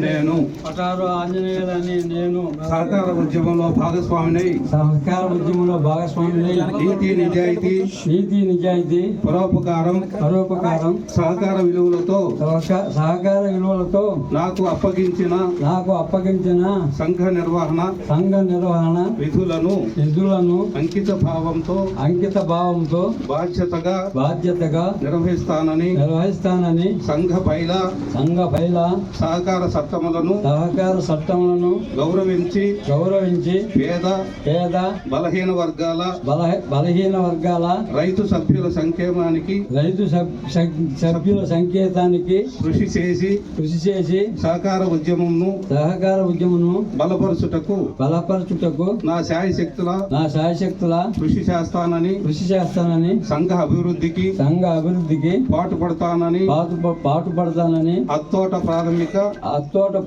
నేను పటారు ఆంజనేయులని నేను సహకార ఉద్యమంలో భాగస్వామినై నీతి నిజాయితీ పరోపకారం సహకార విలువలతో నాకు అప్పగించిన సంఘ నిర్వహణ విధులను అంకిత భావంతో బాధ్యతగా నిర్వహిస్తానని సంఘ బైల సహకార చట్టములను గౌరవించి పేద బలహీన వర్గాల రైతు సభ్యుల సంకేతానికి కృషి చేసి సహకార ఉద్యమమును బలపరచుటకు నా శాయశక్తుల కృషి చేస్తానని సంఘ అభివృద్ధికి పాటుపడతానని అత్తోట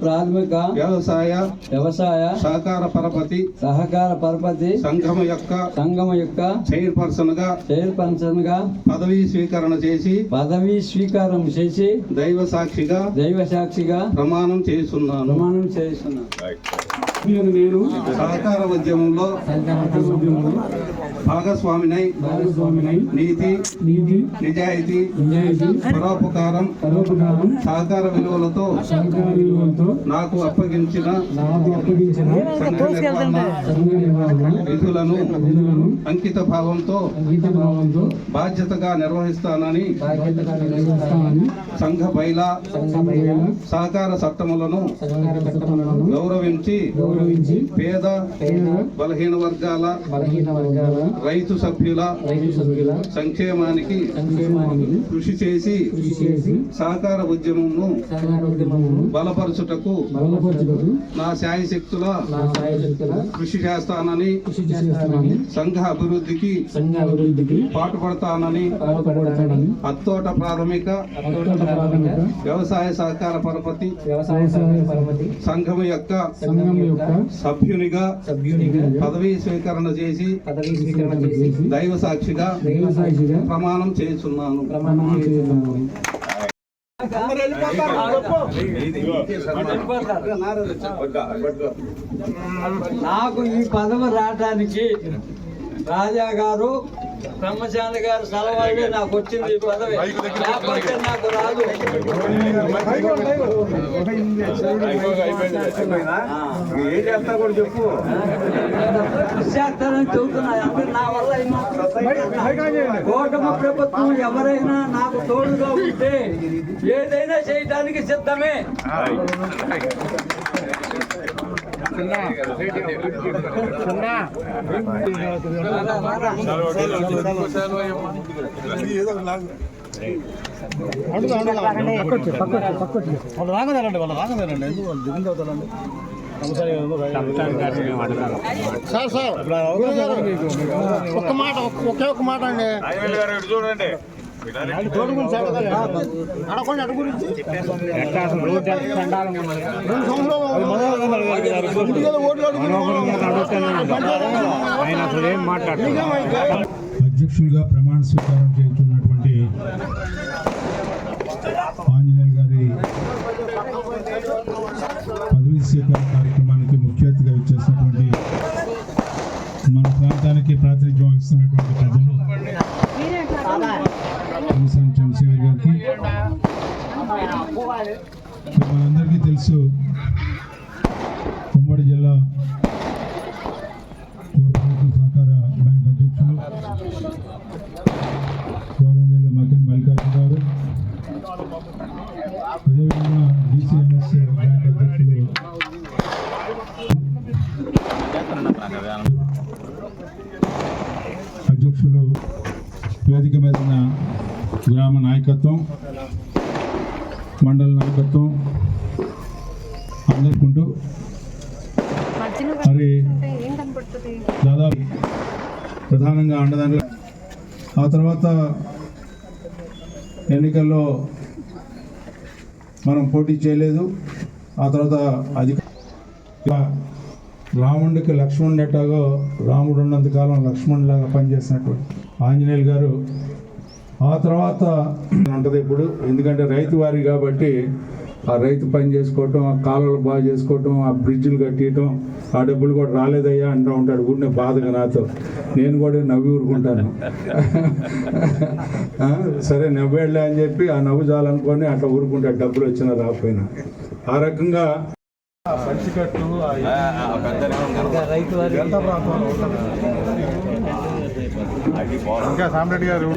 ప్రాథమిక వ్యవసాయ సహకార పరపతి సంఘం యొక్క చైర్పర్సన్ గా పదవీ స్వీకారం చేసి దైవ సాక్షిగా ప్రమాణం చేస్తున్నాను. నేను సహకార ఉద్యమంలో భాగస్వామినై నీతి నిజాయితీ పరోపకారం సహకార విలువలతో నాకు అప్పగించిన విధులను అంకిత భావంతో బాధ్యతగా నిర్వహిస్తానని సంఘ బైలా సహకార చట్టములను గౌరవించి పేద బలహీన వర్గాల రైతు సభ్యుల సంక్షేమానికి కృషి చేసి సహకార ఉద్యమమును బలపరచుటకు నా శాయశక్తుల కృషి చేస్తానని సంఘ అభివృద్ధికి పాటుపడతానని అత్తోట ప్రాథమిక వ్యవసాయ సహకార పరపతి సంఘం యొక్క సభ్యునిగా పదవీ స్వీకరణ చేసి దైవ సాక్షిగా ప్రమాణం చేస్తున్నాను. నాకు ఈ పదవి రావడానికి రాజా గారు బ్రహ్మచారి గారు సలవాళ్ళే నాకు వచ్చింది ఈ పదవి, లేకపోతే నాకు రాదు. ఏం చేస్తా కూడా చెప్పు, చేస్తానని చెబుతున్నా. నా వల్ల కూటమి ప్రభుత్వం ఎవరైనా నాకు తోడుగా ఉంటే ఏదైనా చేయడానికి సిద్ధమే. ఒక్క మాట అండి చూడండి. అధ్యక్షులుగా ప్రమాణ స్వీకారం చేస్తున్నటువంటి ఆంజనేయ గారి పదవీ స్వీకార కార్యక్రమానికి ముఖ్య అతిథిగా వచ్చేసినటువంటి మన ప్రాంతానికి ప్రాతినిధ్యం వహిస్తున్నటువంటి పెద్దలు చంద్రశేఖర్ గారికి, మనందరికీ తెలుసు ఉమ్మడి జిల్లా సహకార బ్యాంక్ అధ్యక్షులు గౌరవనీయులు మగ్గన్ మల్లికార్జున గారు, అదేవిధంగా డిసిఎంఎస్ బ్యాంక్ అధ్యక్షులు వేదిక మీద ఉన్న గ్రామ నాయకత్వం, మండల నాయకత్వం అందరుకుంటూ మరి దాదాపు ప్రధానంగా అండదండలు, ఆ తర్వాత ఎన్నికల్లో మనం పోటీ చేయలేదు. ఆ తర్వాత రాముడికి లక్ష్మణుడు ఎట్టాగో రాముడు ఉన్నంతకాలం లక్ష్మణులాగా పనిచేసినటువంటి ఆంజనేయులు గారు ఆ తర్వాత ఉంటుంది ఇప్పుడు, ఎందుకంటే రైతు వారి కాబట్టి ఆ రైతు పని చేసుకోవటం, ఆ కాలువలు బాగా చేసుకోవటం, ఆ బ్రిడ్జిలు కట్టియటం, ఆ డబ్బులు కూడా రాలేదయ్యా అంటూ ఉంటాడు ఊరినే బాధగా నాతో. నేను కూడా నవ్వి ఊరుకుంటాను. సరే నవ్వేళ్ళే అని చెప్పి ఆ నవ్వు చాలనుకొని అట్లా ఊరుకుంటాడు, డబ్బులు వచ్చినా రాకపోయినా. ఆ రకంగా పంచికట్టు రైతు వారి ఇంకా సామిరెడ్డి గారు